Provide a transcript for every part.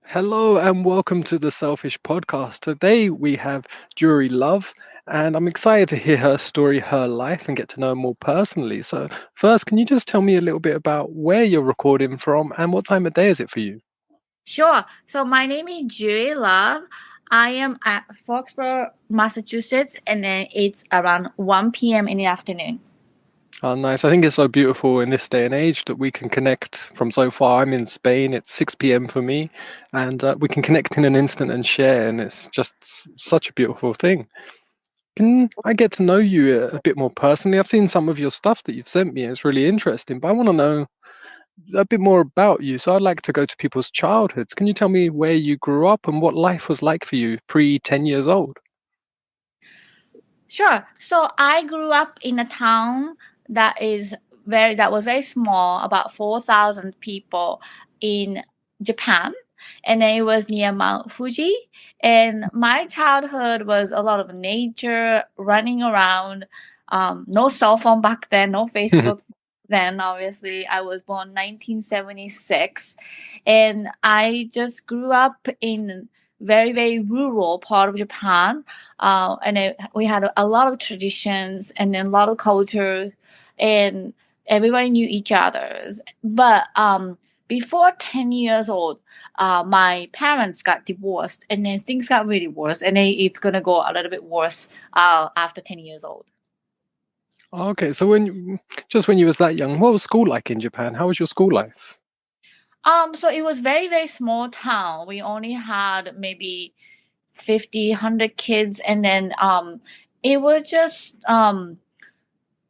Hello and welcome to the Selfish Podcast. Today we have Juri Love, and I'm excited to hear her story, her life, and get to know her more personally. So, first, can you just tell me a little bit about where you're recording from and what time of day is it for you? Sure. So my name is Juri Love. I am at Foxborough, Massachusetts, and then it's around 1 p.m. in the afternoon. Oh, nice. I think it's so beautiful in this day and age that we can connect from so far. I'm in Spain, it's 6 p.m. for me, and we can connect in an instant and share, and it's just such a beautiful thing. Can I get to know you a bit more personally? I've seen some of your stuff that you've sent me. It's really interesting, but I want to know a bit more about you. So I'd like to go to people's childhoods. Can you tell me where you grew up and what life was like for you pre 10 years old? Sure. So I grew up in a town that was very small, about 4,000 people in Japan, and then it was near Mount Fuji. And my childhood was a lot of nature, running around. No cell phone back then, no Facebook then. Obviously, I was born 1976, and I just grew up in very rural part of Japan, we had a lot of traditions and then a lot of culture, and everybody knew each other. But before 10 years old, my parents got divorced, and then things got really worse, and then it's gonna go a little bit worse after 10 years old. Okay, so just when you was that young, what was school like in Japan? How was your school life? So it was very small town. We only had maybe 50, 100 kids, and then it was just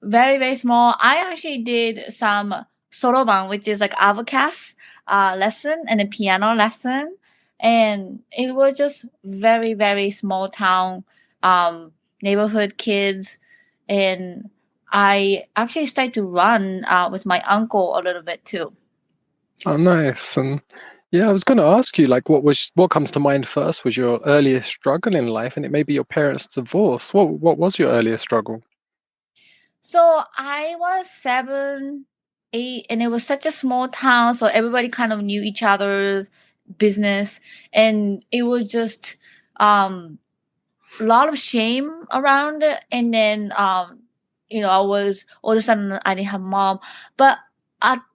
very small. I actually did some soroban, which is like avocas lesson and a piano lesson, and it was just very small town, neighborhood kids, and I actually started to run with my uncle a little bit too. Oh, nice. And yeah, I was going to ask you, like, what comes to mind first was your earliest struggle in life, and it may be your parents' divorce. What was your earliest struggle? So I was 7, 8, and it was such a small town, so everybody kind of knew each other's business, and it was just um a lot of shame around it. And then I was all of a sudden I didn't have mom, but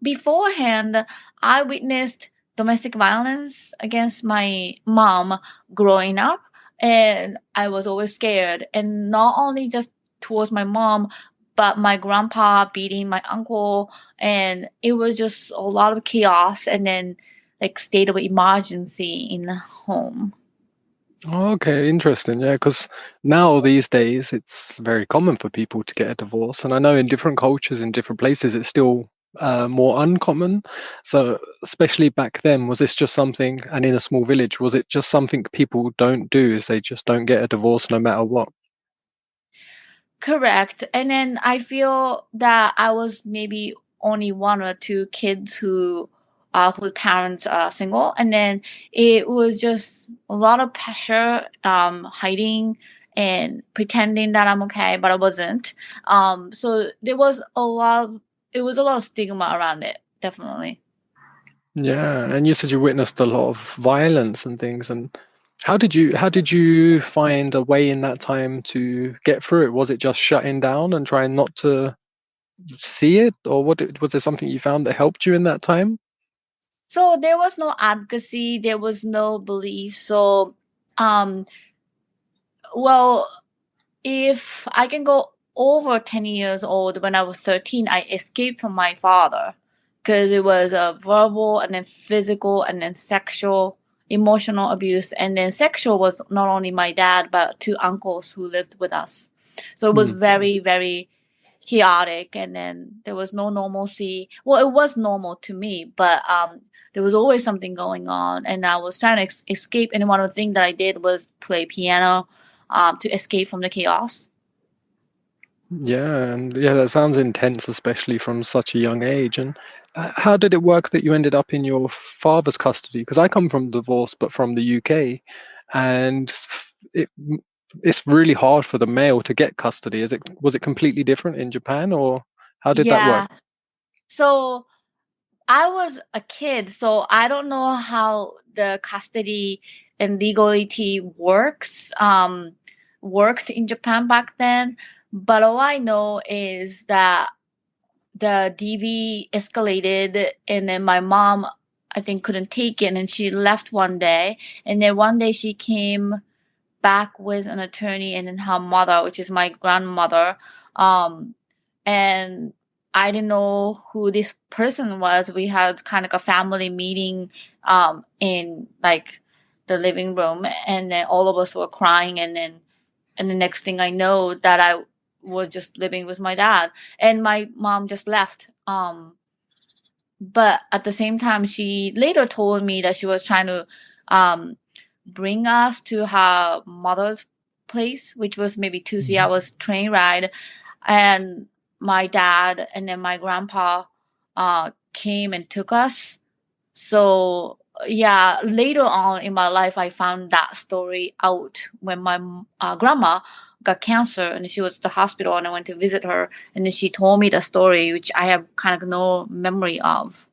beforehand I witnessed domestic violence against my mom growing up, and I was always scared, and not only just towards my mom, but my grandpa beating my uncle, and it was just a lot of chaos, and then like state of emergency in the home. Okay, interesting. Yeah, because now these days it's very common for people to get a divorce, and I know in different cultures, in different places, it's still more uncommon. So, especially back then, was this just something, and in a small village, was it just something people don't do, is they just don't get a divorce no matter what? Correct. And then I feel that I was maybe only one or two kids whose parents are single, and then it was just a lot of pressure, hiding and pretending that I'm okay, but I wasn't. So it was a lot of stigma around it, definitely. Yeah, and you said you witnessed a lot of violence and things, and how did you find a way in that time to get through it? Was it just shutting down and trying not to see it, or was there something you found that helped you in that time? So there was no advocacy, there was no belief. So, um, well, if I can go over 10 years old, when I was 13, I escaped from my father because it was a verbal and then physical and then sexual, emotional abuse. And then sexual was not only my dad, but two uncles who lived with us. So it was Hmm. very chaotic. And then there was no normalcy. Well, it was normal to me, but there was always something going on. And I was trying to escape. And one of the things that I did was play piano to escape from the chaos. Yeah, and yeah, that sounds intense, especially from such a young age. And how did it work that you ended up in your father's custody? Because I come from divorce, but from the UK, and it's really hard for the male to get custody. Was it completely different in Japan, or how did that work? Yeah. So I was a kid, so I don't know how the custody and legality worked in Japan back then. But all I know is that the DV escalated, and then my mom, I think, couldn't take it, and she left one day. And then one day she came back with an attorney and then her mother, which is my grandmother. Um, and I didn't know who this person was. We had kind of a family meeting in like the living room, and then all of us were crying. And the next thing I know, that I was just living with my dad, and my mom just left. But at the same time, she later told me that she was trying to um, bring us to her mother's place, which was maybe 2 3 hours train ride. And my dad and then my grandpa came and took us. So yeah, later on in my life, I found that story out when my grandma got cancer and she was at the hospital, and I went to visit her, and then she told me the story, which I have kind of no memory of.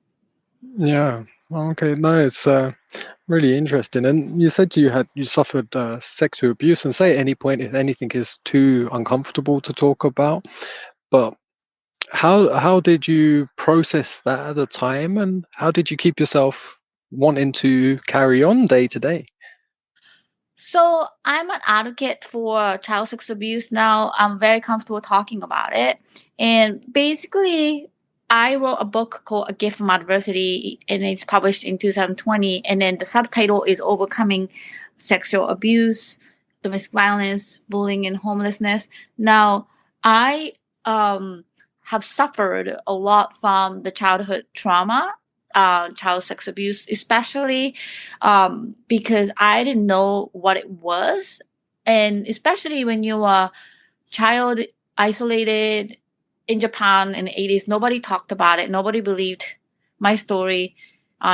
Yeah. Okay. No, it's really interesting. And you said you suffered sexual abuse, and say at any point if anything is too uncomfortable to talk about. But how did you process that at the time, and how did you keep yourself wanting to carry on day to day? So I'm an advocate for child sex abuse now. I'm very comfortable talking about it. And basically, I wrote a book called A Gift from Adversity, and it's published in 2020. And then the subtitle is Overcoming Sexual Abuse, Domestic Violence, Bullying, and Homelessness. Now, I have suffered a lot from the childhood trauma, child sex abuse, especially because I didn't know what it was. And especially when you are child isolated in Japan in the 80s, nobody talked about it. Nobody believed my story,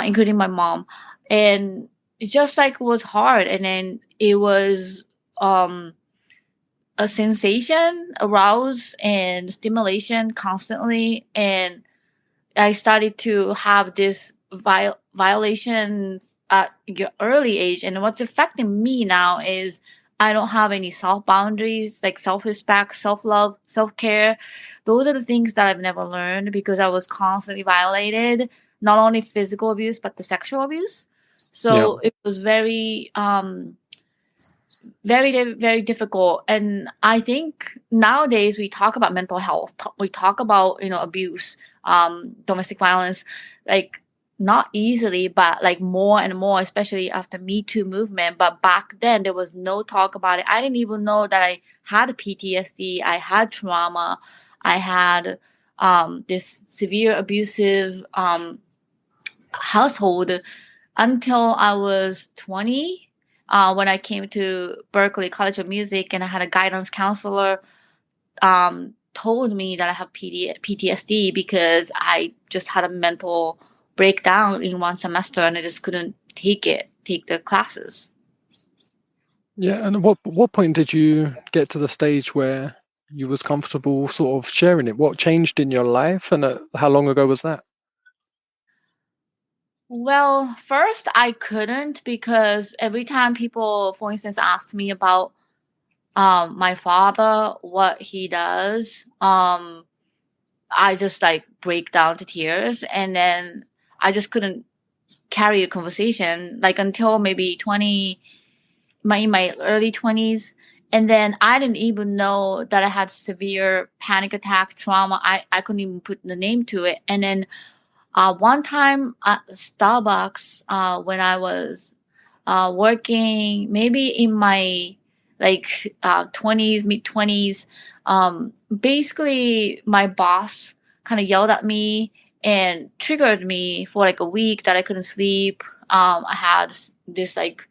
including my mom. And it just like was hard. And then it was um, a sensation, arouse and stimulation constantly. And I started to have this violation at your early age. And what's affecting me now is I don't have any self boundaries, like self respect, self love, self care. Those are the things that I've never learned because I was constantly violated, not only physical abuse, but the sexual abuse. Yeah. So it was very difficult. And I think nowadays we talk about mental health, we talk about abuse, domestic violence, like not easily, but like more and more, especially after Me Too movement. But back then there was no talk about it. I didn't even know that I had PTSD, I had trauma, I had this severe abusive household until I was 20, when I came to Berkeley College of Music, and I had a guidance counselor told me that I have PTSD because I just had a mental breakdown in one semester and I just couldn't take the classes. Yeah. And what point did you get to the stage where you was comfortable sort of sharing it? What changed in your life, and how long ago was that? Well, first I couldn't because every time people, for instance, asked me about my father, what he does, I just like break down to tears, and then I just couldn't carry a conversation like until maybe 20, in my early 20s. And then I didn't even know that I had severe panic attack trauma. I couldn't even put the name to it. And then one time at Starbucks, when I was working maybe in my like 20s, mid 20s, basically my boss kind of yelled at me and triggered me for like a week that I couldn't sleep. I had this like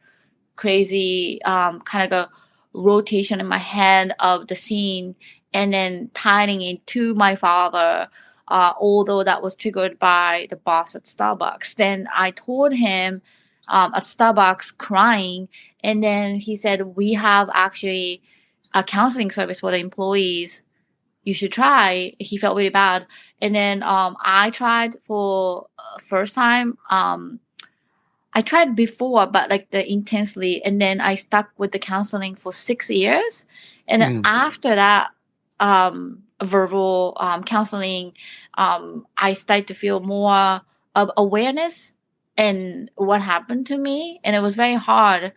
crazy kind of a rotation in my head of the scene, and then tying it to my father, although that was triggered by the boss at Starbucks. Then I told him at Starbucks crying, and then he said, we have actually a counseling service for the employees. you should try. He felt really bad. And then I tried for first time. I tried before, but like the intensely, and then I stuck with the counseling for 6 years. And then after that, verbal counseling, I started to feel more of awareness and what happened to me, and it was very hard.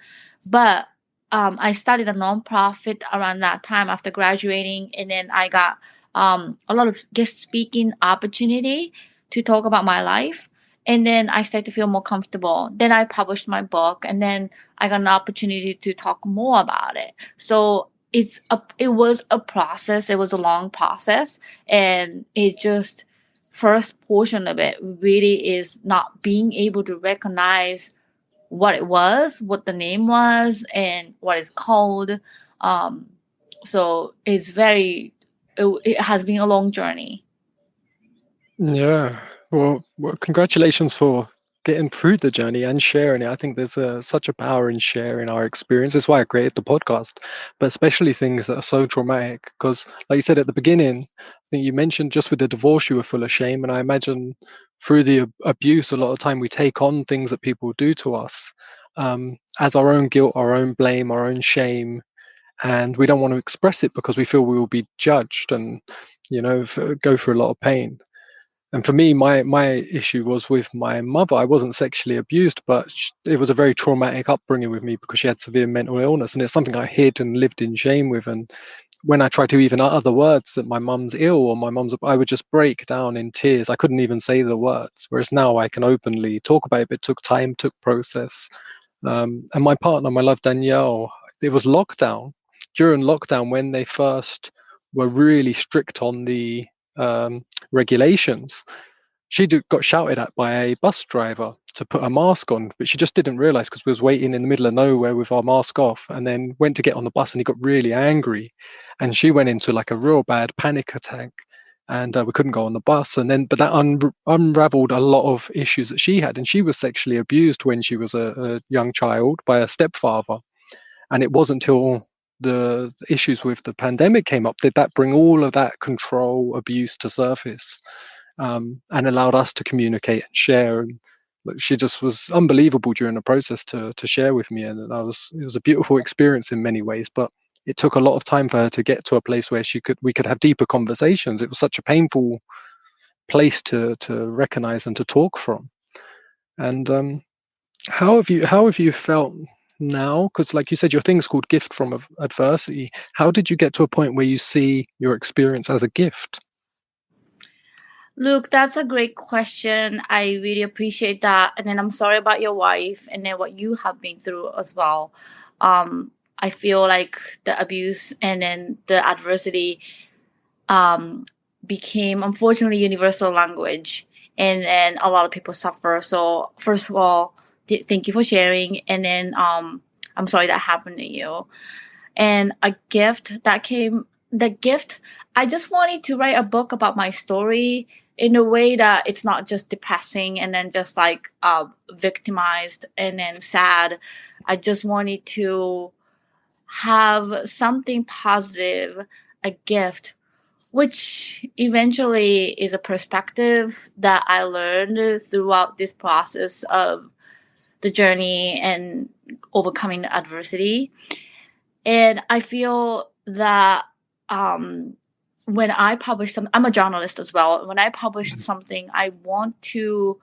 But I started a nonprofit around that time after graduating, and then I got a lot of guest speaking opportunity to talk about my life. And then I started to feel more comfortable. Then I published my book, and then I got an opportunity to talk more about it. So it was a process. It was a long process, and it just first portion of it really is not being able to recognize what it was, what the name was, and what it's called. So it has been a long journey. Yeah. Well, congratulations for getting through the journey and sharing it. I think there's such a power in sharing our experience. That's why I created the podcast, but especially things that are so traumatic. Because, like you said at the beginning, I think you mentioned just with the divorce, you were full of shame. And I imagine through the abuse, a lot of time we take on things that people do to us as our own guilt, our own blame, our own shame. And we don't want to express it because we feel we will be judged and, go through a lot of pain. And for me, my issue was with my mother. I wasn't sexually abused, but it was a very traumatic upbringing with me because she had severe mental illness, and it's something I hid and lived in shame with. And when I tried to even utter the words that my mum's ill or I would just break down in tears. I couldn't even say the words. Whereas now I can openly talk about it, but it took time, took process. And my partner, my love Danielle, it was lockdown. During lockdown, when they first were really strict on the regulations, got shouted at by a bus driver to put a mask on, but she just didn't realize because we was waiting in the middle of nowhere with our mask off, and then went to get on the bus, and he got really angry, and she went into like a real bad panic attack, and we couldn't go on the bus. And then, but that unraveled a lot of issues that she had, and she was sexually abused when she was a young child by a stepfather, and it wasn't until the issues with the pandemic came up did that bring all of that control abuse to surface, and allowed us to communicate and share. And she just was unbelievable during the process to share with me, and it was a beautiful experience in many ways. But it took a lot of time for her to get to a place where we could have deeper conversations. It was such a painful place to recognize and to talk from. And how have you felt now? Because, like you said, your thing's called Gift from Adversity. How did you get to a point where you see your experience as a gift? Look, that's a great question. I really appreciate that. And then I'm sorry about your wife and then what you have been through as well. I feel like the abuse and then the adversity became, unfortunately, universal language. And then a lot of people suffer. So, first of all, thank you for sharing. And then I'm sorry that happened to you. And the gift, I just wanted to write a book about my story in a way that it's not just depressing and then just like victimized and then sad. I just wanted to have something positive, a gift, which eventually is a perspective that I learned throughout this process of the journey and overcoming the adversity. And I feel that when I publish something, I'm a journalist as well. When I publish something, I want to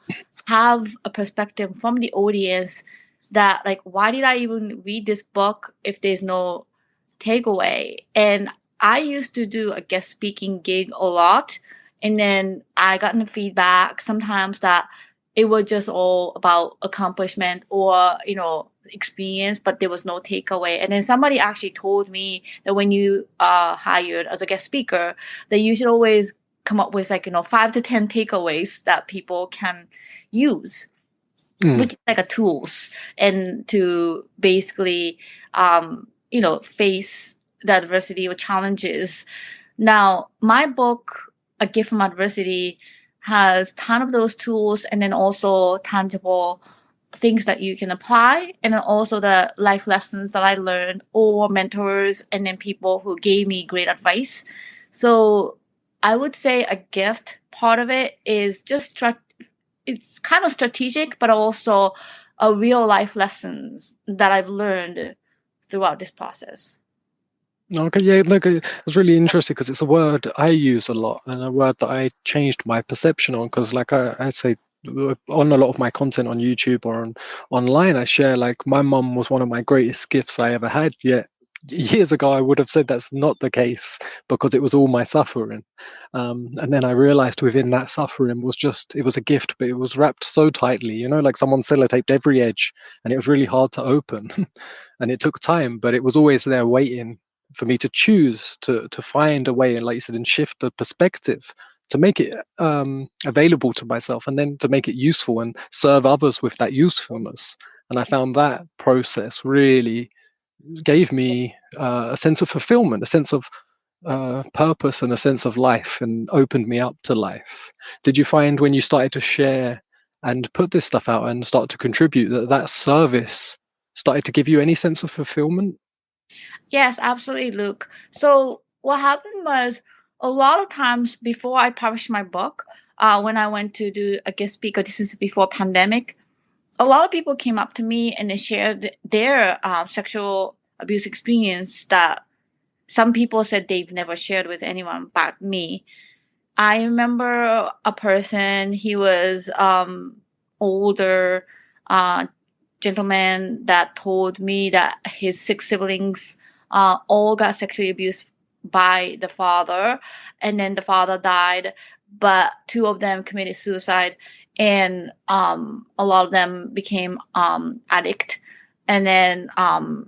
have a perspective from the audience that, like, why did I even read this book if there's no takeaway? And I used to do a guest speaking gig a lot. And then I got the feedback sometimes that it was just all about accomplishment or, experience, but there was no takeaway. And then somebody actually told me that when you are hired as a guest speaker, that you should always come up with 5 to 10 takeaways that people can use, which is like a tools and to basically, face the adversity or challenges. Now, my book, A Gift from Adversity, has a ton of those tools and then also tangible things that you can apply, and then also the life lessons that I learned or mentors and then people who gave me great advice. So I would say a gift part of it is just it's kind of strategic, but also a real life lessons that I've learned throughout this process. Okay, yeah, no, it's really interesting because it's a word I use a lot and a word that I changed my perception on. Because, like I say, on a lot of my content on YouTube or online, I share like my mum was one of my greatest gifts I ever had. Yet years ago, I would have said that's not the case because it was all my suffering. And then I realized within that suffering it was a gift, but it was wrapped so tightly, like someone sellotaped every edge, and it was really hard to open. And it took time, but it was always there waiting for me to choose to find a way, and like you said, and shift the perspective to make it available to myself, and then to make it useful and serve others with that usefulness. And I found that process really gave me a sense of fulfillment, a sense of purpose, and a sense of life, and opened me up to life. Did you find when you started to share and put this stuff out and start to contribute that service started to give you any sense of fulfillment? Yes, absolutely, Luke. So what happened was a lot of times before I published my book, when I went to do a guest speaker, this is before pandemic, a lot of people came up to me and they shared their sexual abuse experience that some people said they've never shared with anyone but me. I remember a person, he was older gentleman that told me that his 6 siblings all got sexually abused by the father, and then the father died, but 2 of them committed suicide, and a lot of them became addict. And then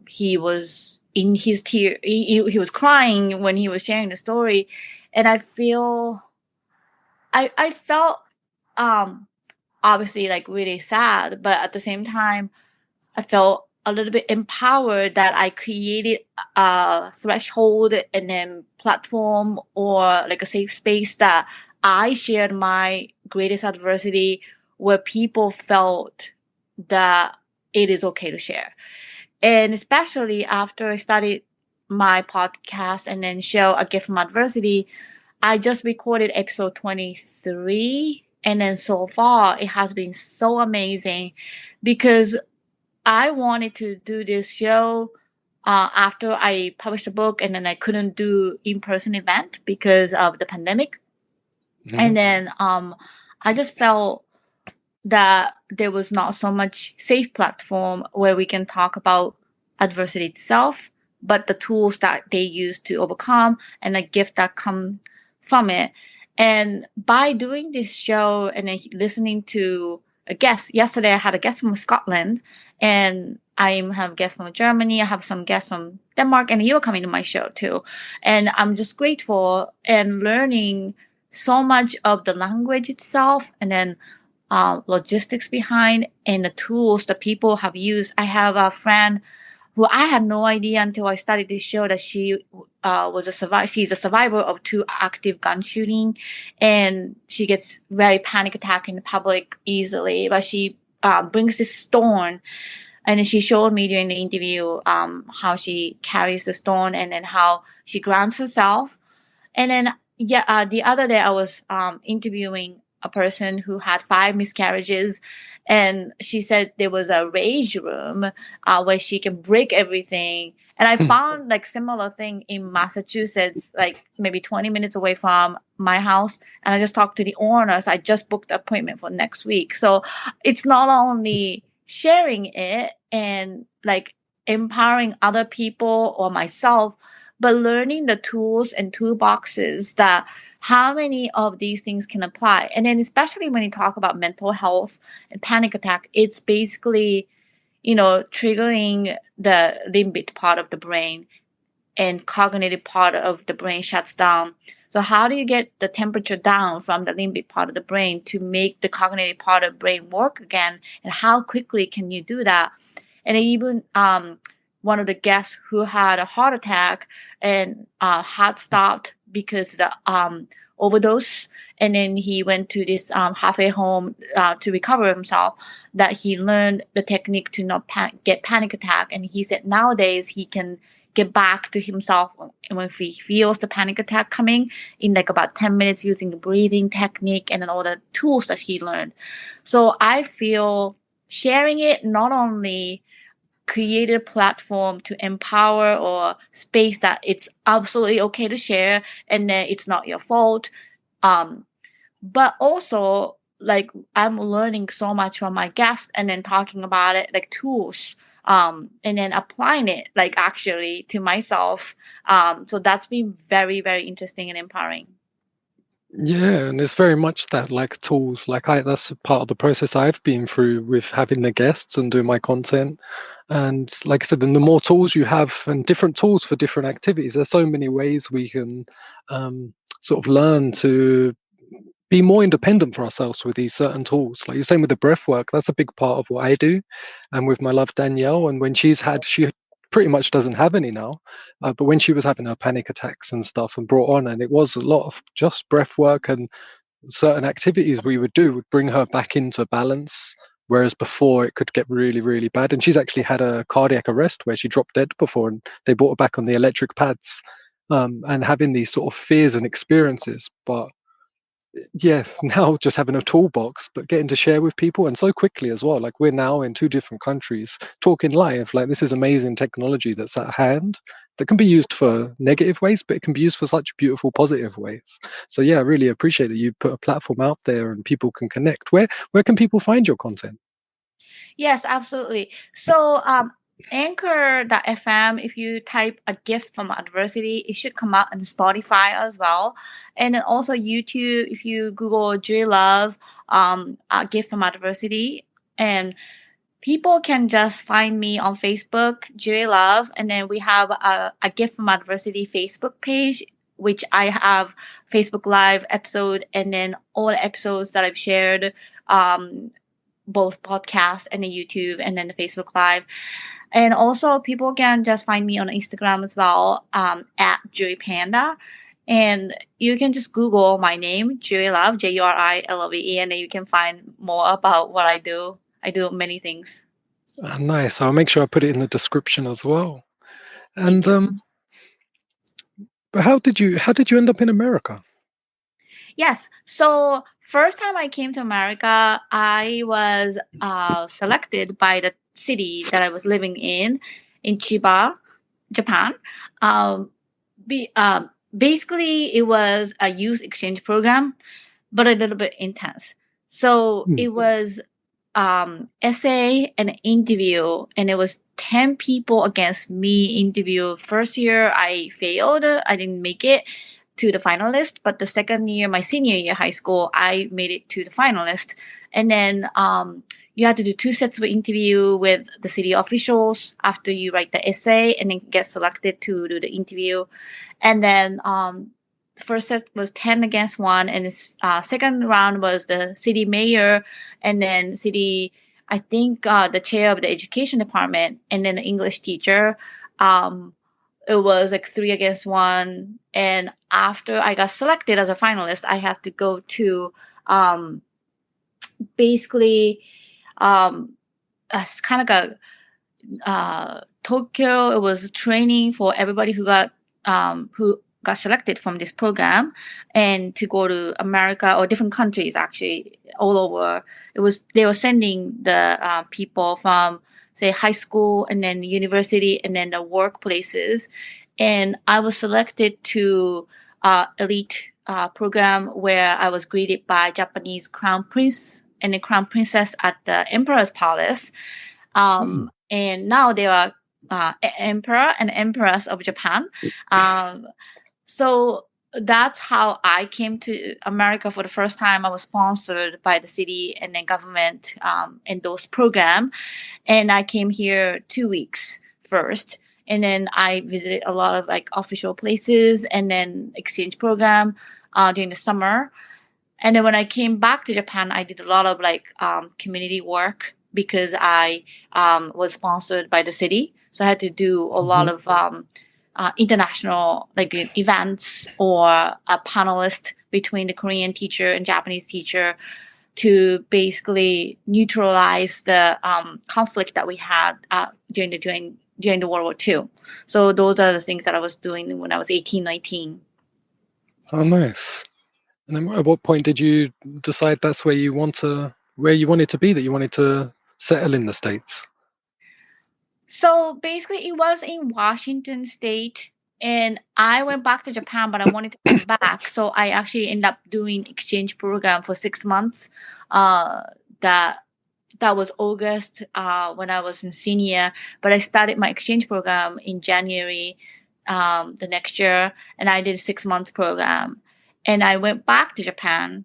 he was in his tear, he was crying when he was sharing the story, and I felt obviously like really sad, but at the same time I felt a little bit empowered that I created a threshold and then platform or like a safe space that I shared my greatest adversity where people felt that it is okay to share. And especially after I started my podcast and then show A Gift from Adversity, I just recorded episode 23. And then so far, it has been so amazing because I wanted to do this show after I published the book, and then I couldn't do in-person event because of the pandemic. Mm-hmm. And then I just felt that there was not so much safe platform where we can talk about adversity itself, but the tools that they use to overcome and the gift that come from it. And by doing this show and then listening to a guest, yesterday I had a guest from Scotland, and I have guests from Germany. I have some guests from Denmark, and you are coming to my show too. And I'm just grateful and learning so much of the language itself, and then logistics behind and the tools that people have used. I have a friend who I had no idea until I started this show that she was a survivor. She's a survivor of 2 active gun shooting, and she gets very panic attack in public easily. But she brings this stone, and then she showed me during the interview how she carries the stone and then how she grounds herself. And then the other day I was interviewing a person who had 5 miscarriages, and she said there was a rage room where she can break everything. And I found like similar thing in Massachusetts, like maybe 20 minutes away from my house. And I just talked to the owners. I just booked an appointment for next week. So it's not only sharing it and like empowering other people or myself, but learning the tools and toolboxes that how many of these things can apply. And then especially when you talk about mental health and panic attack, it's basically, triggering the limbic part of the brain, and cognitive part of the brain shuts down. So how do you get the temperature down from the limbic part of the brain to make the cognitive part of the brain work again? And how quickly can you do that? And even one of the guests who had a heart attack and heart stopped because of the overdose, and then he went to this halfway home to recover himself, that he learned the technique to not get panic attack. And he said nowadays he can get back to himself when he feels the panic attack coming in like about 10 minutes using the breathing technique and then all the tools that he learned. So I feel sharing it not only created a platform to empower or space that it's absolutely okay to share and then it's not your fault. But also like I'm learning so much from my guests and then talking about it like tools and then applying it like actually to myself. So that's been very, very interesting and empowering. Yeah, and it's very much that like tools. Like that's a part of the process I've been through with having the guests and doing my content. And like I said, then the more tools you have and different tools for different activities, there's so many ways we can sort of learn to be more independent for ourselves with these certain tools. Like you're saying with the breath work, that's a big part of what I do. And with my love Danielle, and when she pretty much doesn't have any now, but when she was having her panic attacks and stuff and brought on, and it was a lot of just breath work and certain activities we would do would bring her back into balance. Whereas before it could get really, really bad. And she's actually had a cardiac arrest where she dropped dead before and they brought her back on the electric pads, and having these sort of fears and experiences. But yeah, now just having a toolbox, but getting to share with people and so quickly as well. Like we're now in two different countries talking live. Like this is amazing technology that's at hand that can be used for negative ways, but it can be used for such beautiful positive ways. So yeah, I really appreciate that you put a platform out there and people can connect. Where can people find your content? Yes, absolutely. So Anchor.fm, if you type a gift from adversity, it should come out on Spotify as well. And then also YouTube, if you Google Juri Love, a gift from adversity. And people can just find me on Facebook, Juri Love. And then we have a gift from adversity Facebook page, which I have Facebook Live episode and then all the episodes that I've shared, both podcasts and the YouTube and then the Facebook Live. And also people can just find me on Instagram as well, at Juri Panda. And you can just Google my name, Juri Love, JURILOVE, and then you can find more about what I do. I do many things. Nice. I'll make sure I put it in the description as well. Thank And you. but how did you end up in America? Yes. So first time I came to America, I was selected by the city that I was living in Chiba, Japan. Um, Basically, it was a youth exchange program, but a little bit intense. So Hmm. it was essay and interview, and it was 10 people against me interview. First year, I failed. I didn't make it to the finalist, but the second year, my senior year high school, I made it to the finalist. And then you had to do 2 sets of interview with the city officials after you write the essay and then get selected to do the interview. And then first set was 10 against 1, and second round was the city mayor and then city, I think, the chair of the education department and then the English teacher. It was like 3 against 1. And after I got selected as a finalist, I had to go to basically as kind of like a Tokyo. It was training for everybody who got selected from this program and to go to America or different countries, actually all over. They were sending the people from say high school and then the university and then the workplaces. And I was selected to elite program where I was greeted by Japanese crown prince and the crown princess at the emperor's palace. And now they are emperor and empress of Japan. So that's how I came to America for the first time. I was sponsored by the city and then government endorsed program. And I came here 2 weeks first. And then I visited a lot of like official places and then exchange program during the summer. And then when I came back to Japan, I did a lot of like community work because I was sponsored by the city. So I had to do a lot of international like events or a panelist between the Korean teacher and Japanese teacher to basically neutralize the conflict that we had during the World War II. So those are the things that I was doing when I was 18, 19. Oh, nice. And then at what point did you decide that's where you wanted to be, that you wanted to settle in the States? So basically, it was in Washington State, and I went back to Japan, but I wanted to come back. So I actually ended up doing exchange program for 6 months. That was August when I was in senior, but I started my exchange program in January the next year, and I did a 6 month program, and I went back to Japan.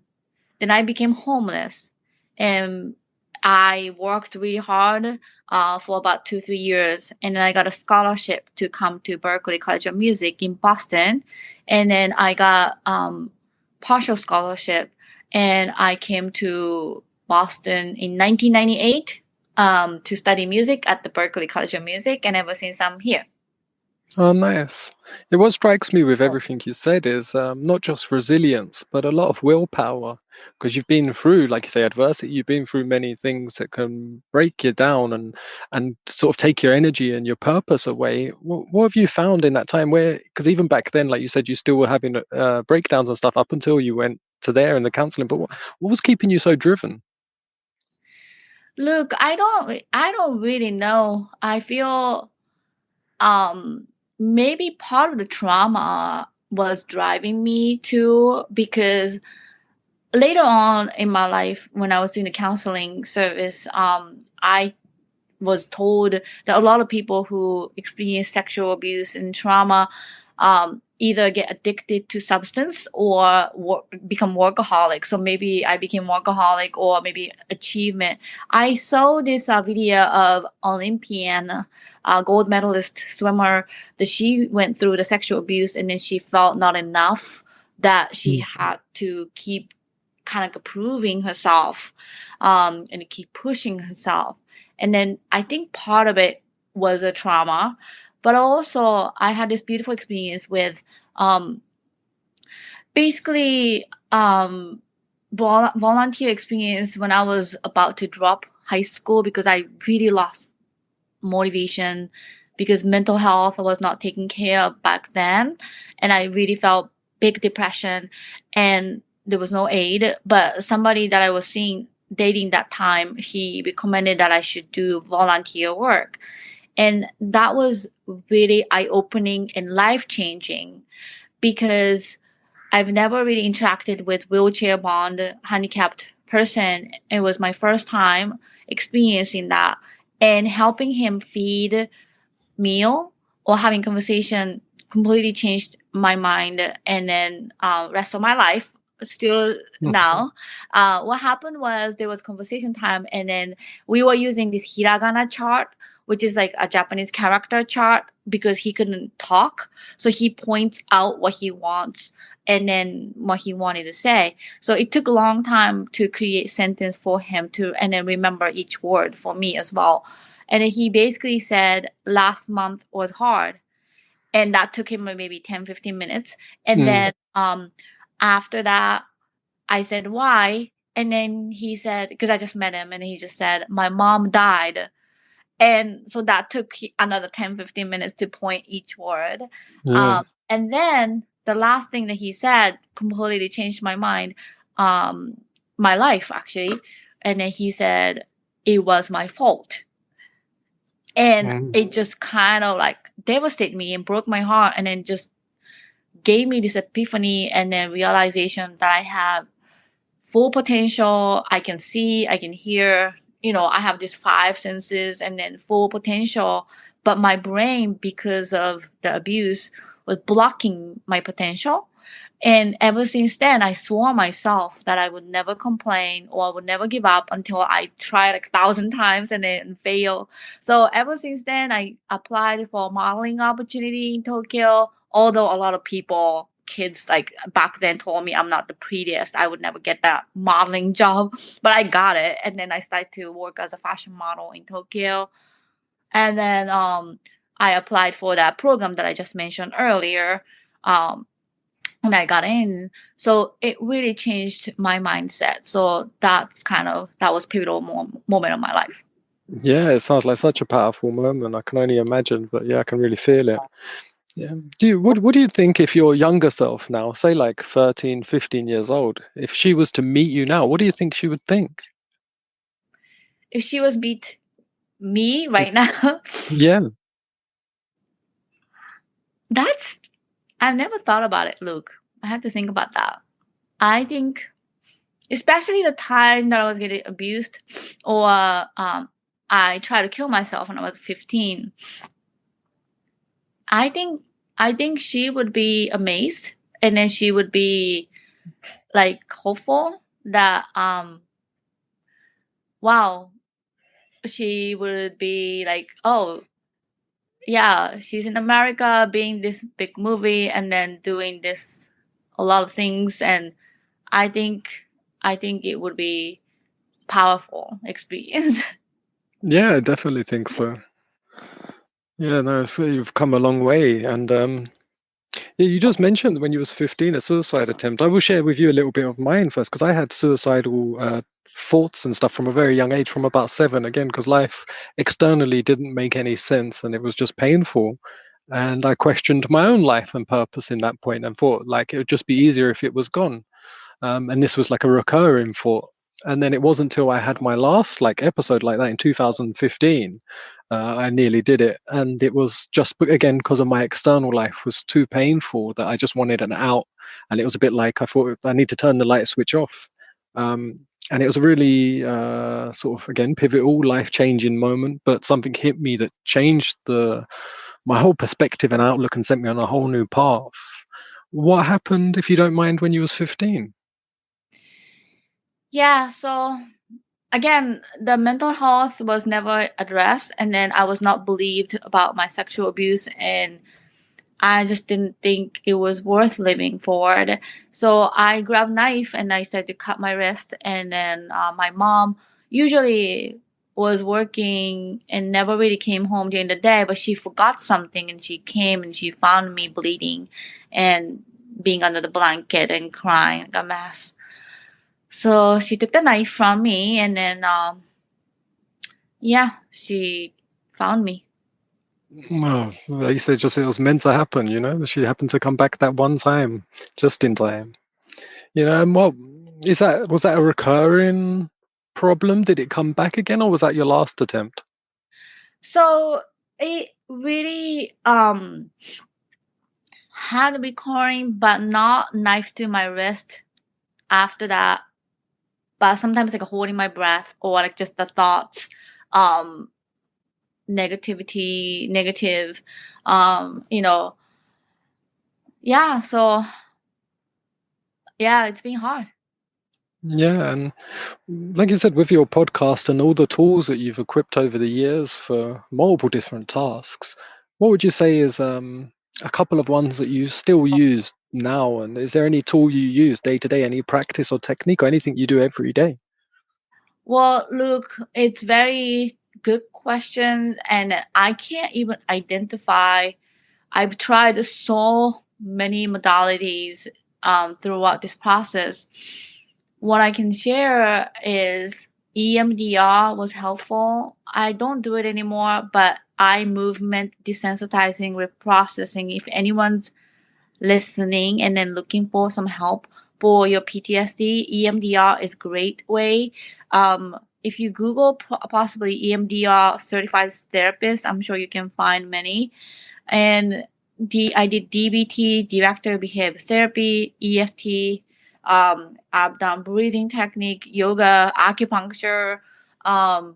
Then I became homeless, and I worked really hard for about 2-3 years, and then I got a scholarship to come to Berklee College of Music in Boston, and then I got partial scholarship, and I came to Boston in 1998 to study music at the Berklee College of Music, and ever since I'm here. Oh, nice. What strikes me with everything you said is not just resilience, but a lot of willpower. Because you've been through, like you say, adversity. You've been through many things that can break you down and sort of take your energy and your purpose away. What have you found in that time? Because even back then, like you said, you still were having breakdowns and stuff up until you went to there in the counseling. But what was keeping you so driven? Look, I don't really know. I feel maybe part of the trauma was driving me too, because later on in my life, when I was doing the counseling service, I was told that a lot of people who experience sexual abuse and trauma either get addicted to substance or become workaholic. So maybe I became workaholic, or maybe achievement. I saw this video of Olympian gold medalist swimmer that she went through the sexual abuse, and then she felt not enough, that she had to keep kind of proving herself and keep pushing herself. And then I think part of it was a trauma, but also I had this beautiful experience with basically volunteer experience when I was about to drop high school, because I really lost motivation, because mental health was not taken care of back then, and I really felt big depression, and there was no aid. But somebody that I was dating that time, he recommended that I should do volunteer work, and that was really eye-opening and life-changing, because I've never really interacted with wheelchair-bound handicapped person. It was my first time experiencing that, and helping him feed meal or having conversation completely changed my mind. And then rest of my life still now. What happened was there was conversation time, and then we were using this hiragana chart, which is like a Japanese character chart, because he couldn't talk. So he points out what he wants and then what he wanted to say. So it took a long time to create sentence for him to, and then remember each word for me as well. And he basically said last month was hard. And that took him maybe 10-15 minutes. And then after that, I said, why? And then he said, because I just met him, and he just said, my mom died. And so that took another 10-15 minutes to point each word. And then the last thing that he said completely changed my mind, my life actually. And then he said, it was my fault. And it just kind of like devastated me and broke my heart, and then just gave me this epiphany and then realization that I have full potential. I can see, I can hear, I have these 5 senses and then full potential. But my brain, because of the abuse, was blocking my potential. And ever since then, I swore myself that I would never complain or I would never give up until I tried like 1,000 times and then fail. So ever since then, I applied for a modeling opportunity in Tokyo. Although a lot of kids like back then told me I'm not the prettiest, I would never get that modeling job, but I got it. And then I started to work as a fashion model in Tokyo. And then I applied for that program that I just mentioned earlier. And I got in. So it really changed my mindset. So that was pivotal moment of my life. Yeah, it sounds like such a powerful moment. I can only imagine, but yeah, I can really feel it. Yeah. What do you think if your younger self now, say like 13, 15 years old, if she was to meet you now, what do you think she would think? If she was meet me right now, Yeah. that's I've never thought about it, Luke. I have to think about that. I think, especially the time that I was getting abused, or I tried to kill myself when I was 15. I think I think she would be amazed, and then she would be like hopeful that wow, she would be like, oh yeah, she's in America being this big movie and then doing this a lot of things, and I think I think it would be powerful experience. Yeah, I definitely think so. Yeah, no, so you've come a long way. And yeah, you just mentioned when you was 15 a suicide attempt. I will share with you a little bit of mine first because I had suicidal thoughts and stuff from a very young age, from about 7, again, because life externally didn't make any sense and it was just painful. And I questioned my own life and purpose in that point and thought like it would just be easier if it was gone. And this was like a recurring thought. And then it wasn't until I had my last like episode like that in 2015, I nearly did it, and it was just again because of my external life was too painful that I just wanted an out, and it was a bit like I thought I need to turn the light switch off. Um, and it was a really sort of again pivotal, life changing moment, but something hit me that changed the my whole perspective and outlook and sent me on a whole new path. What happened, if you don't mind, when you was 15? Yeah, so again, the mental health was never addressed, and then I was not believed about my sexual abuse, and I just didn't think it was worth living forward. So I grabbed a knife and I started to cut my wrist. And then my mom usually was working and never really came home during the day, but she forgot something and she came and she found me bleeding and being under the blanket and crying like a mess. So she took the knife from me and then, yeah, she found me. Oh, they said just it was meant to happen, you know. She happened to come back that one time, just in time. You know, and what is that? Was that a recurring problem? Did it come back again, or was that your last attempt? So it really had a recurring, but not knife to my wrist after that. But sometimes like holding my breath or like just the thoughts, um, negative, you know, yeah. So yeah, it's been hard. Yeah, and like you said, with your podcast and all the tools that you've equipped over the years for multiple different tasks, what would you say is a couple of ones that you still use now? And is there any tool you use day to day, any practice or technique or anything you do every day? Well, look, it's very good question, and I can't even identify. I've tried so many modalities throughout this process. What I can share is EMDR was helpful. I don't do it anymore, but eye movement desensitizing reprocessing. If anyone's listening and then looking for some help for your PTSD, EMDR is a great way. If you Google possibly EMDR certified therapist, I'm sure you can find many. And I did DBT, directed behavior therapy, EFT. I've done breathing technique, yoga, acupuncture, um,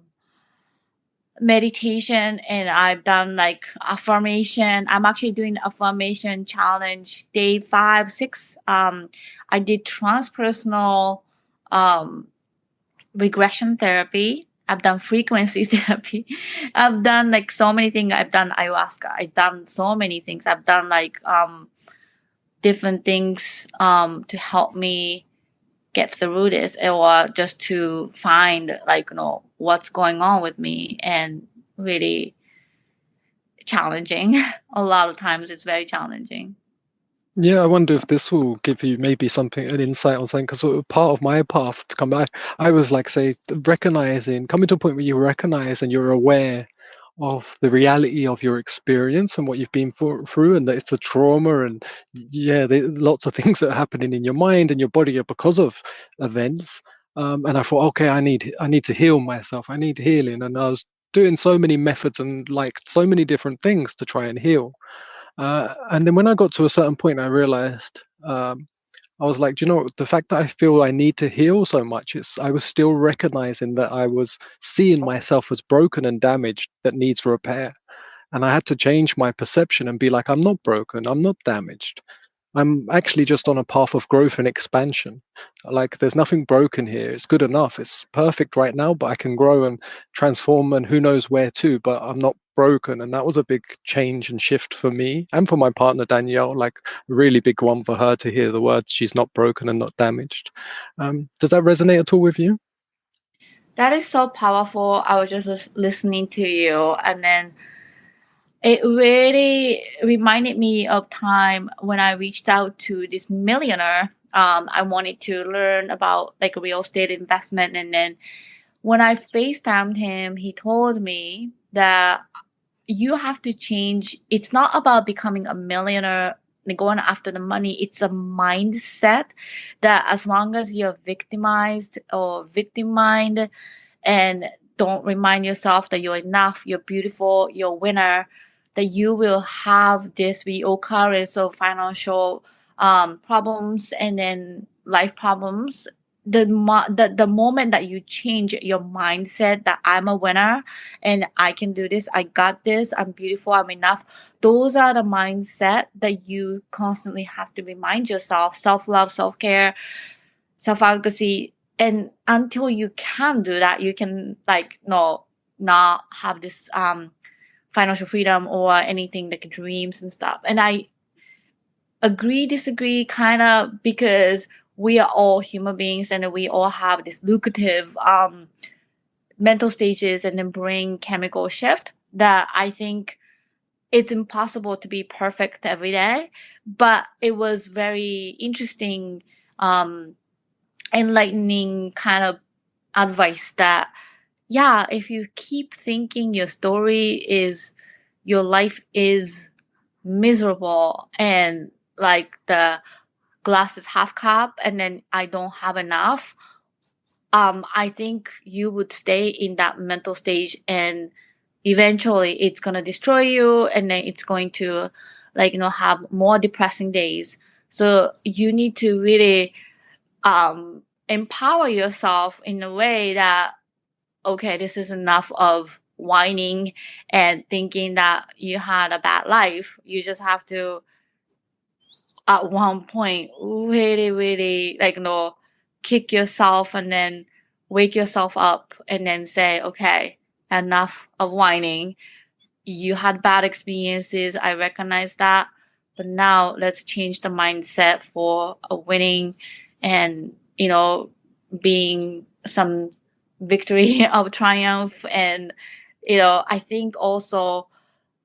meditation, and I've done like affirmation. I'm actually doing affirmation challenge day 5, 6. I did transpersonal um, regression therapy. I've done frequency therapy. I've done like so many things. I've done ayahuasca. I've done so many things. I've done like different things to help me get through this, or just to find like what's going on with me, and really challenging. A lot of times it's very challenging. Yeah, I wonder if this will give you maybe something, an insight on something, because sort of part of my path to come back, I was like, say, recognizing, coming to a point where you recognize and you're aware of the reality of your experience and what you've been through, and that it's a trauma, and yeah, lots of things that are happening in your mind and your body are because of events. And I thought, okay, I need to heal myself. I need healing, and I was doing so many methods and like so many different things to try and heal. And then when I got to a certain point, I realized I was like, do you know, the fact that I feel I need to heal so much, I was still recognizing that I was seeing myself as broken and damaged that needs repair. And I had to change my perception and be like, I'm not broken, I'm not damaged. I'm actually just on a path of growth and expansion. Like, there's nothing broken here. It's good enough. It's perfect right now, but I can grow and transform, and who knows where to, but I'm not broken. And that was a big change and shift for me and for my partner, Danielle. Like, a really big one for her to hear the words, she's not broken and not damaged. Does that resonate at all with you? That is so powerful. I was just listening to you, and then it really reminded me of time when I reached out to this millionaire. I wanted to learn about like real estate investment, and then when I FaceTimed him, he told me that you have to change. It's not about becoming a millionaire and going after the money. It's a mindset that as long as you're victimized or victim mind and don't remind yourself that you're enough, you're beautiful, you're a winner, that you will have this reoccurrence of financial problems and then life problems. The moment that you change your mindset that I'm a winner and I can do this, I got this, I'm beautiful, I'm enough. Those are the mindset that you constantly have to remind yourself. Self-love, self-care, self-advocacy. And until you can do that, you can like no not have this financial freedom or anything like dreams and stuff. And I agree, disagree kind of because we are all human beings and we all have this lucrative mental stages and then brain chemical shift that I think it's impossible to be perfect every day. But it was very interesting, um, enlightening kind of advice that, yeah, if you keep thinking your story is, your life is miserable and like the glass is half cup and then I don't have enough, I think you would stay in that mental stage and eventually it's going to destroy you and then it's going to like, have more depressing days. So you need to really empower yourself in a way that, okay, this is enough of whining and thinking that you had a bad life. You just have to, at one point, really, really, like, kick yourself and then wake yourself up and then say, okay, enough of whining. You had bad experiences. I recognize that. But now let's change the mindset for a winning and, being some victory of triumph. And, I think also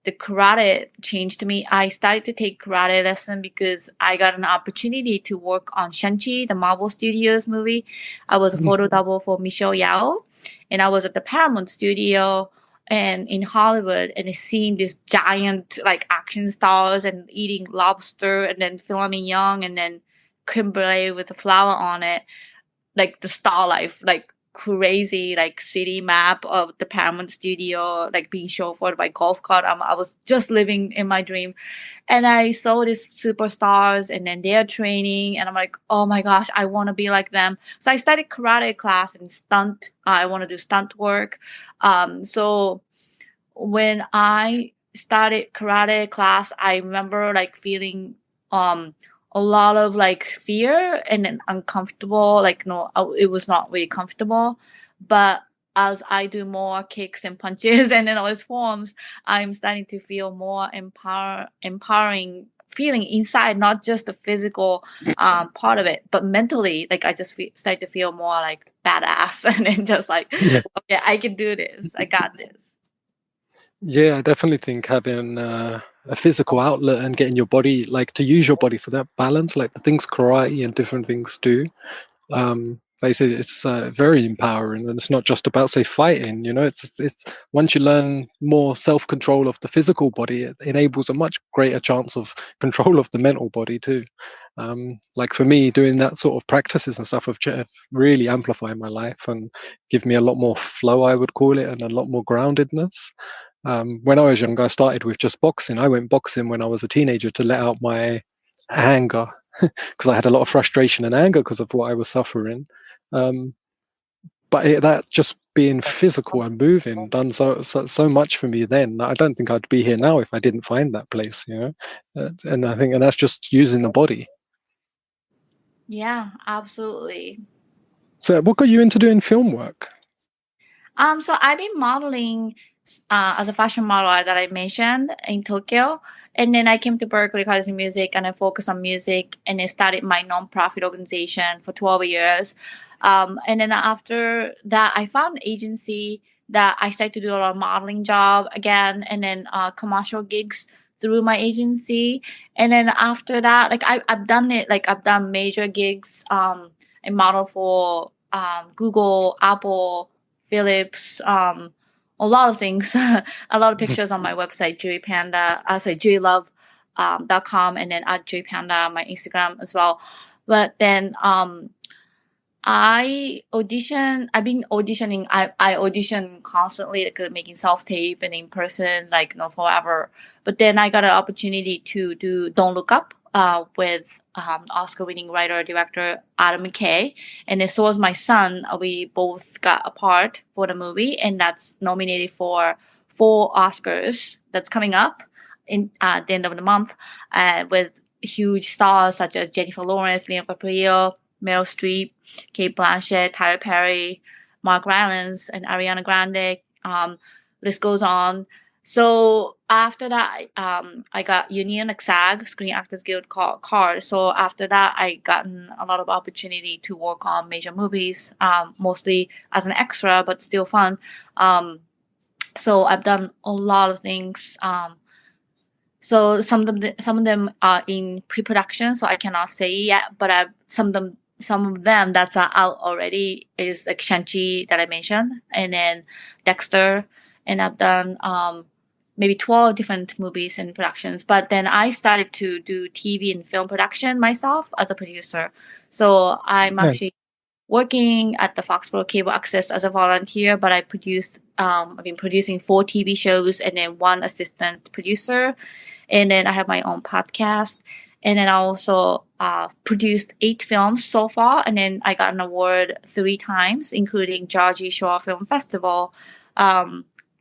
the karate changed me. I started to take karate lesson because I got an opportunity to work on Shang-Chi, the Marvel Studios movie. I was a photo double for Michelle Yao, and I was at the Paramount Studio and in Hollywood, and seeing these giant like action stars and eating lobster and then filet mignon and then creme brulee with a flower on it, like the star life, like crazy, like city map of the Paramount Studio, like being chauffeured by golf cart. I was just living in my dream, and I saw these superstars, and then they're training, and I'm like, oh my gosh, I want to be like them. So I started karate class and stunt. I want to do stunt work. So when I started karate class, I remember like feeling a lot of like fear and then uncomfortable. Like no, it was not really comfortable. But as I do more kicks and punches and then all these forms, I'm starting to feel more empowering feeling inside, not just the physical part of it, but mentally. Like I just start to feel more like badass and then just like, Yeah. okay, I can do this. I got this. Yeah, I definitely think having a physical outlet and getting your body, like, to use your body for that balance, like the things karate and different things do. They say it's very empowering, and it's not just about, say, fighting. It's once you learn more self-control of the physical body, it enables a much greater chance of control of the mental body too. Like for me, doing that sort of practices and stuff have really amplified my life and give me a lot more flow, I would call it, and a lot more groundedness. When I was younger, I started with just boxing. I went boxing when I was a teenager to let out my anger, because I had a lot of frustration and anger because of what I was suffering. Um, but that just being physical and moving done so much for me then that I don't think I'd be here now if I didn't find that place. And I think, and that's just using the body. Yeah, absolutely. So, what got you into doing film work? So I've been modeling as a fashion model that I mentioned in Tokyo. And then I came to Berkeley College of Music and I focused on music and I started my nonprofit organization for 12 years. And then after that, I found an agency that I started to do a lot of modeling job again and then commercial gigs through my agency. And then after that, like I've done it, like I've done major gigs and model for Google, Apple, Philips, a lot of things, a lot of pictures on my website, Juri Panda, Juri Love, .com, and then at Juri Panda, my Instagram as well. But then I've been auditioning. I audition constantly, like making self tape and in person, like forever. But then I got an opportunity to do Don't Look Up with Oscar winning writer director Adam McKay, and then so was my son. We both got a part for the movie, and that's nominated for 4 Oscars. That's coming up in the end of the month, with huge stars such as Jennifer Lawrence, Leonardo DiCaprio, Meryl Streep, Kate Blanchett, Tyler Perry, Mark Rylance, and Ariana Grande. List goes on. So after that, I got union, like SAG, Screen Actors Guild card. So after that, I gotten a lot of opportunity to work on major movies, mostly as an extra, but still fun. So I've done a lot of things. So some of them are in pre-production, so I cannot say yet. But some of them that's out already is like Shang-Chi that I mentioned, and then Dexter, and I've done maybe 12 different movies and productions. But then I started to do TV and film production myself as a producer. So I'm Nice. actually working at the Foxborough Cable Access as a volunteer, but I've been producing 4 TV shows and then 1 assistant producer. And then I have my own podcast. And then I also produced 8 films so far. And then I got an award 3 times, including Georgie Shore Film Festival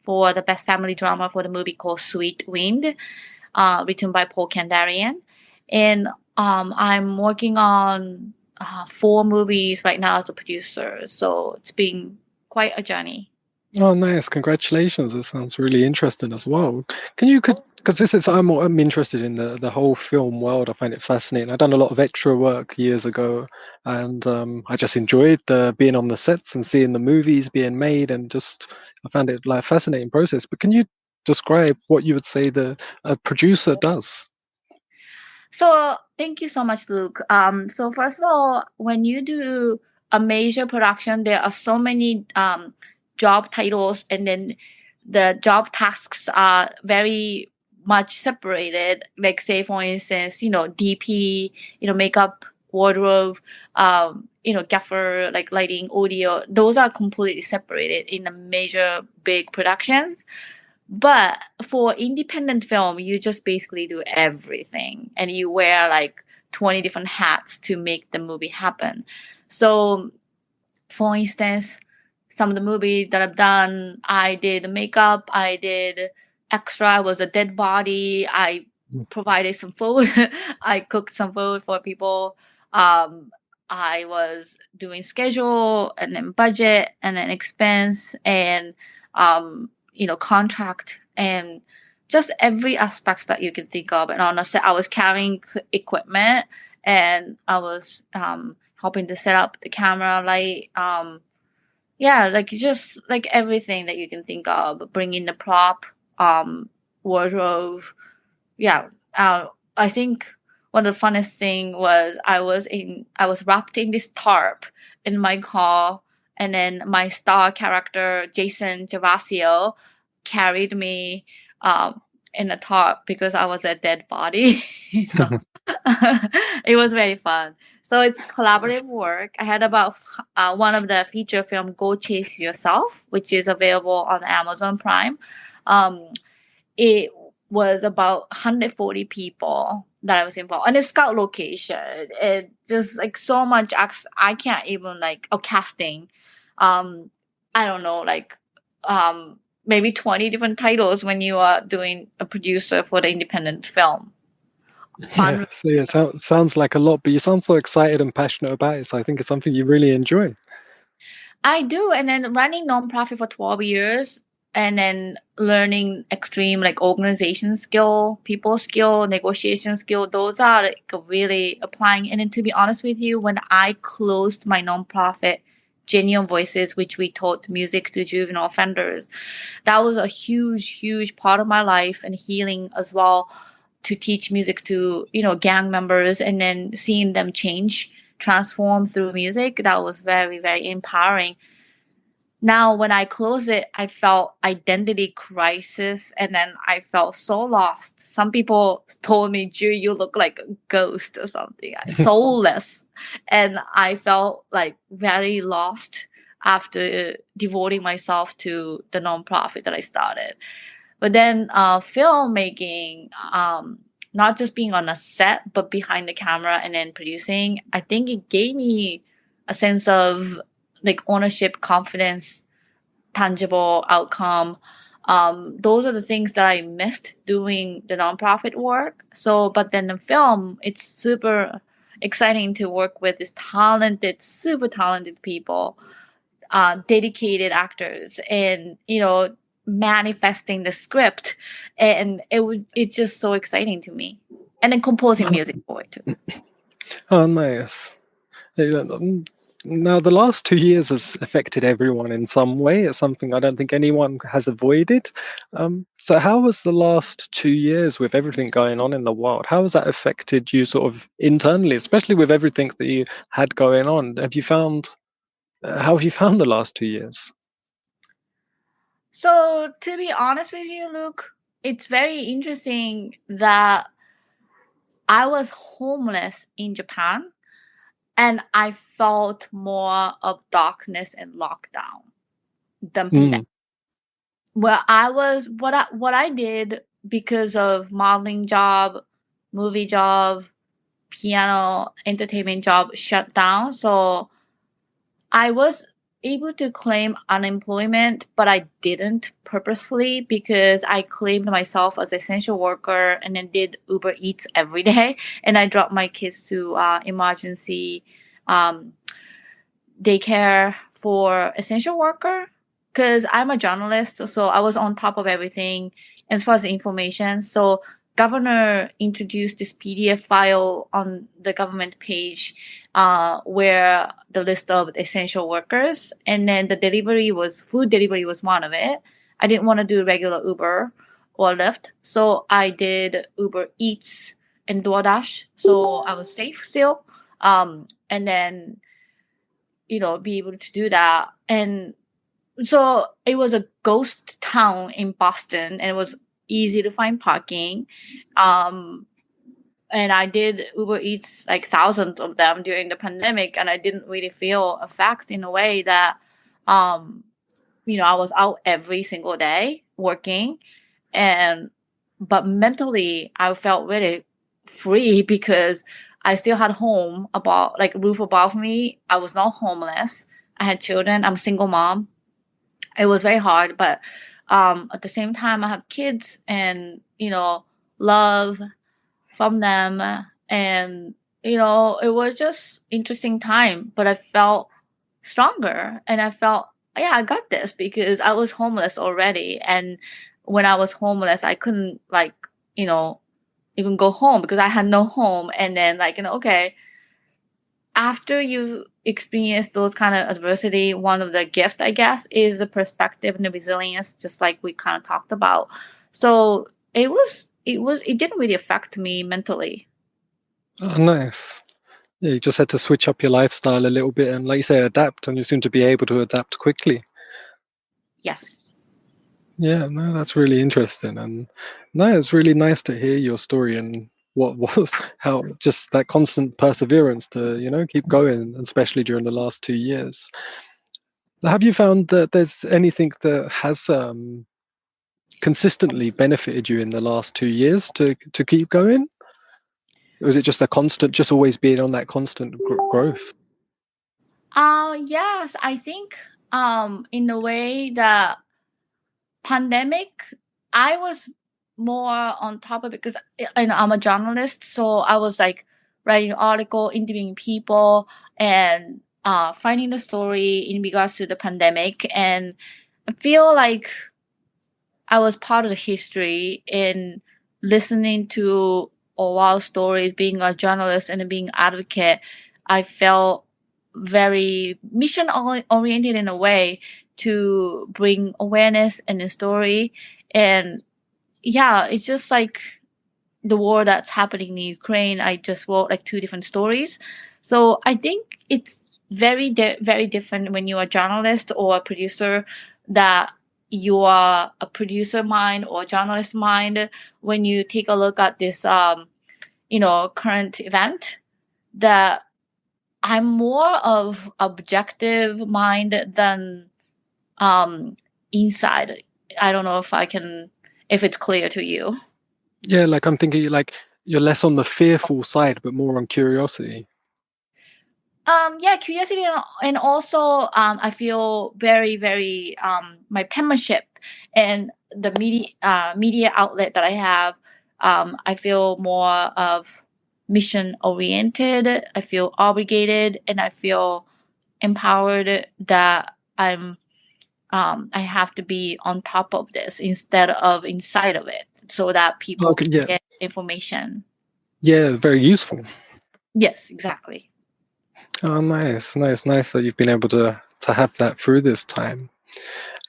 for the best family drama for the movie called Sweet Wind, written by Paul Kandarian. And I'm working on 4 movies right now as a producer. So it's been quite a journey. Oh, nice! Congratulations. That sounds really interesting as well. Because I'm interested in the whole film world. I find it fascinating. I've done a lot of extra work years ago, and I just enjoyed the being on the sets and seeing the movies being made, and just I found it like a fascinating process. But can you describe what you would say a producer does? So thank you so much, Luke. So first of all, when you do a major production, there are so many job titles, and then the job tasks are very much separated. Like say, for instance, DP, makeup, wardrobe, gaffer, like lighting, audio. Those are completely separated in a major big production. But for independent film, you just basically do everything and you wear like 20 different hats to make the movie happen. So, for instance, some of the movie that I've done, I did makeup, I did extra, I was a dead body, I provided some food, I cooked some food for people. I was doing schedule and then budget and then expense and contract and just every aspect that you can think of. And on the set, I was carrying equipment and I was helping to set up the camera, light, like just like everything that you can think of, bring in the prop, wardrobe, I think one of the funnest thing was I was wrapped in this tarp in my car, and then my star character Jason Gervasio carried me in a tarp because I was a dead body. So it was very fun. So it's collaborative work. I had about one of the feature film Go Chase Yourself, which is available on Amazon Prime. Um, it was about 140 people that I was involved, and it's scout location. It just like so much. I can't even like casting. I don't know, like maybe 20 different titles when you are doing a producer for the independent film. Yeah, Fun. so yeah, sounds like a lot, but you sound so excited and passionate about it. So I think it's something you really enjoy. I do, and then running nonprofit for 12 years, and then learning extreme like organization skill, people skill, negotiation skill. Those are like really applying. And then to be honest with you, when I closed my nonprofit, Genuine Voices, which we taught music to juvenile offenders, that was a huge part of my life and healing as well, to teach music to gang members, and then seeing them change, transform through music. That was very empowering. Now when I closed it, I felt identity crisis, and then I felt so lost. Some people told me, Juri, you look like a ghost or something, soulless. And I felt like very lost after devoting myself to the nonprofit that I started. But then filmmaking, not just being on a set, but behind the camera and then producing, I think it gave me a sense of like ownership, confidence, tangible outcome. Those are the things that I missed doing the nonprofit work. So, but then the film, it's super exciting to work with these talented, super talented people, dedicated actors, and manifesting the script, and it's just so exciting to me. And then composing music for it too. Oh, nice. Yeah, now, the last 2 years has affected everyone in some way. It's something I don't think anyone has avoided. So, how was the last 2 years with everything going on in the world? How has that affected you, sort of internally, especially with everything that you had going on? Have you found how have you found the last 2 years? So to be honest with you, Luke, it's very interesting that I was homeless in Japan, and I felt more of darkness and lockdown than pandemic. Mm, Where I was, what I did, because of modeling job, movie job, piano entertainment job shut down. So I was able to claim unemployment, but I didn't purposefully, because I claimed myself as essential worker and then did Uber Eats every day. And I dropped my kids to emergency um, daycare for essential worker, because I'm a journalist. So I was on top of everything as far as the information. So governor introduced this PDF file on the government page, where the list of essential workers, and then food delivery was one of it. I didn't want to do regular Uber or Lyft, so I did Uber Eats and DoorDash. So I was safe still. And then be able to do that. And so it was a ghost town in Boston, and it was easy to find parking. Um, and I did Uber Eats like thousands of them during the pandemic, and I didn't really feel effect in a way that, um, I was out every single day working, and but mentally I felt really free because I still had home about like roof above me. I was not homeless. I had children. I'm a single mom. It was very hard, but at the same time, I have kids, and love from them, and it was just interesting time. But I felt stronger, and I felt, yeah, I got this, because I was homeless already, and when I was homeless, I couldn't like even go home because I had no home. And then like okay, after you experience those kind of adversity, one of the gift, I guess, is the perspective and the resilience, just like we kind of talked about. So it was it didn't really affect me mentally. Oh, nice. Yeah, you just had to switch up your lifestyle a little bit and, like you say, adapt, and you seem to be able to adapt quickly. Yes. Yeah, no, that's really interesting. And no, it's really nice to hear your story and what was how just that constant perseverance to, keep going, especially during the last 2 years. Have you found that there's anything that has consistently benefited you in the last 2 years to keep going? Or is it just a constant, just always being on that constant growth? Yes, I think in the way that pandemic, I was more on top of it because I'm a journalist, so I was like writing article, interviewing people, and finding the story in regards to the pandemic, and I feel like I was part of the history in listening to all our stories, being a journalist and being advocate. I felt very mission oriented in a way to bring awareness in the story. And yeah, it's just like the war that's happening in Ukraine. I just wrote like two different stories. So I think it's very different when you're a journalist or a producer, that you are a producer mind or journalist mind. When you take a look at this, current event, that I'm more of objective mind than inside. I don't know if it's clear to you. Yeah, like I'm thinking like you're less on the fearful side, but more on curiosity. Yeah, curiosity, and also I feel very my penmanship and the media outlet that I have. I feel more of mission oriented. I feel obligated, and I feel empowered that I have to be on top of this instead of inside of it, so that people Okay, can yeah, get information. yeah, very useful. Yes, exactly. Oh, nice that you've been able to have that through this time.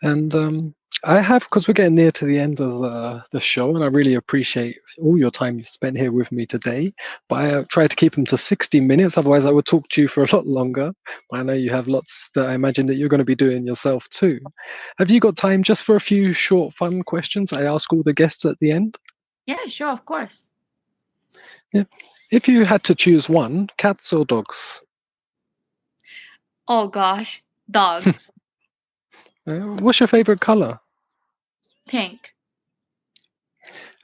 And I have, because we're getting near to the end of the show, and I really appreciate all your time you've spent here with me today. But I try to keep them to 60 minutes, otherwise I would talk to you for a lot longer. But I know you have lots that I imagine that you're going to be doing yourself too. Have you got time just for a few short, fun questions I ask all the guests at the end? Yeah, sure, of course. Yeah. If you had to choose one, cats or dogs? Oh gosh, dogs. What's your favorite color? Pink.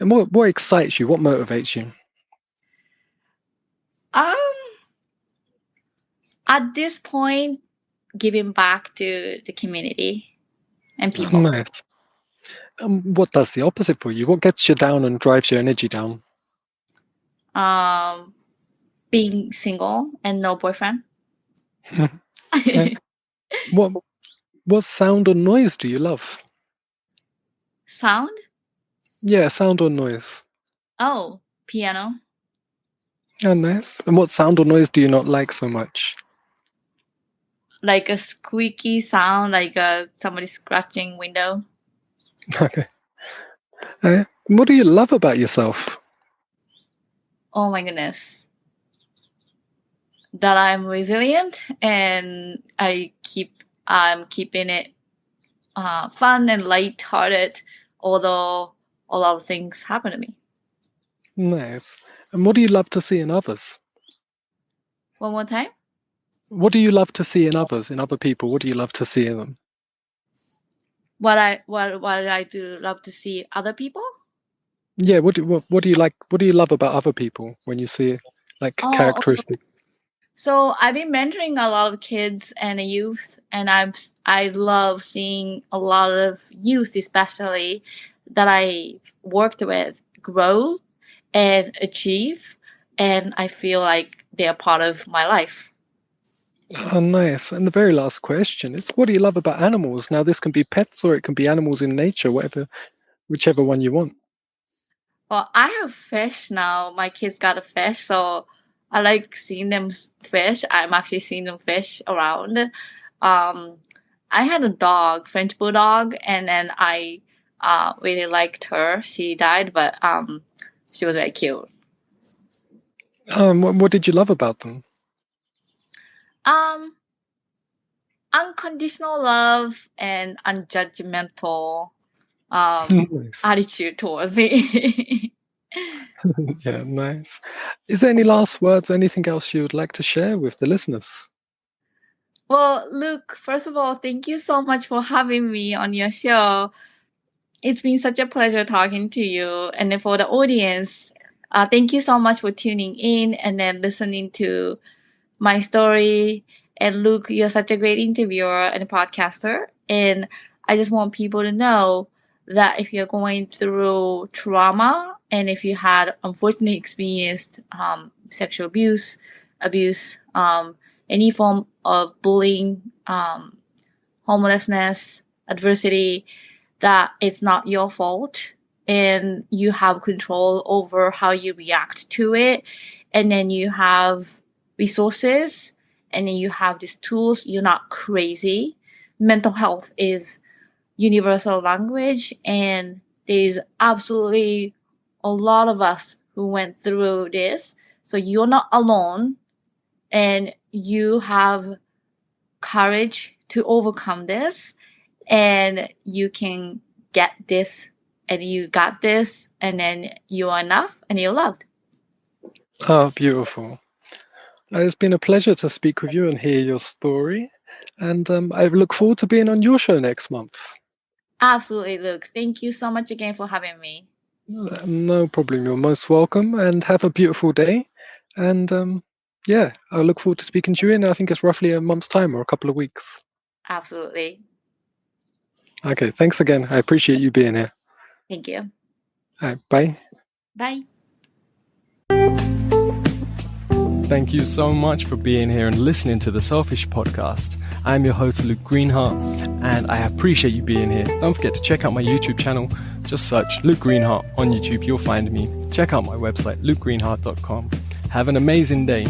And what excites you? What motivates you? Um, at this point, giving back to the community and people. Nice. What does the opposite for you? What gets you down and drives your energy down? Um, being single and no boyfriend. Uh, what what sound or noise do you love? Sound? Yeah, sound or noise. Oh, piano. Oh, nice. And what sound or noise do you not like so much? Like a squeaky sound, like somebody scratching window. Okay. What do you love about yourself? Oh my goodness. That I'm resilient and I'm keeping it fun and light-hearted, although a lot of things happen to me. Nice. And what do you love to see in others? One more time. What do you love to see in others, in other people? What do you love to see in them? What I do love to see other people. Yeah, what do you like? What do you love about other people when you see like Oh, characteristic? so I've been mentoring a lot of kids and youth, and I love seeing a lot of youth, especially that I worked with, grow and achieve, and I feel like they are part of my life. Oh, nice. And the very last question is, what do you love about animals? Now, this can be pets or it can be animals in nature, whatever, whichever one you want. Well, I have fish now. My kids got a fish, so I like seeing them fish. I'm actually seeing them fish around. Um, I had a dog, French bulldog, and then I really liked her. She died, but She was very cute. What did you love about them? Unconditional love and unjudgmental Nice. attitude towards me. Yeah, nice. Is there any last words, anything else you would like to share with the listeners? Well, Luke, first of all, thank you so much for having me on your show. It's been such a pleasure talking to you. And then for the audience, thank you so much for tuning in and then listening to my story. And Luke, you're such a great interviewer and podcaster. And I just want people to know that if you're going through trauma and if you had unfortunately experienced sexual abuse, any form of bullying, homelessness, adversity, that it's not your fault and you have control over how you react to it. And then you have resources and then you have these tools. You're not crazy. Mental health is universal language, and there's absolutely a lot of us who went through this. So you're not alone, and you have courage to overcome this, and you can get this, and you got this, and then you are enough and you're loved. Oh, beautiful. It's been a pleasure to speak with you and hear your story. And I look forward to being on your show next month. Absolutely, Luke. Thank you so much again for having me. No problem. You're most welcome, and have a beautiful day. And yeah, I look forward to speaking to you in, I think it's roughly a month's time or a couple of weeks. Absolutely. Okay, thanks again. I appreciate you being here. Thank you. All right, bye. Bye. Thank you so much for being here and listening to the Selfish Podcast. I'm your host, Luke Greenheart, and I appreciate you being here. Don't forget to check out my YouTube channel. Just search Luke Greenheart on YouTube. You'll find me. Check out my website, lukegreenheart.com. Have an amazing day,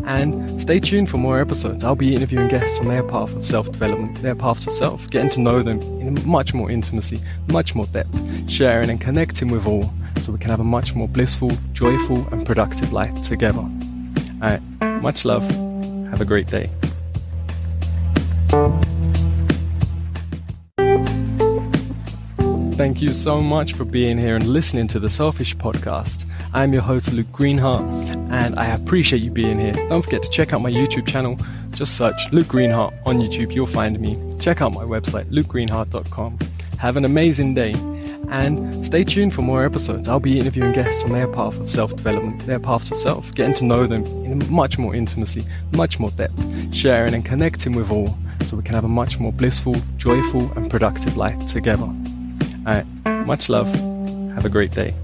and stay tuned for more episodes. I'll be interviewing guests on their path of self-development, their path to self, getting to know them in much more intimacy, much more depth, sharing and connecting with all, so we can have a much more blissful, joyful, and productive life together. All right, much love. Have a great day. Thank you so much for being here and listening to the Selfish Podcast. I'm your host, Luke Greenheart, and I appreciate you being here. Don't forget to check out my YouTube channel. Just search Luke Greenheart on YouTube. You'll find me. Check out my website, lukegreenheart.com. Have an amazing day, and stay tuned for more episodes. I'll be interviewing guests on their path of self-development, their path to self, getting to know them in much more intimacy, much more depth, sharing and connecting with all, so we can have a much more blissful, joyful, and productive life together. All right, much love. Have a great day.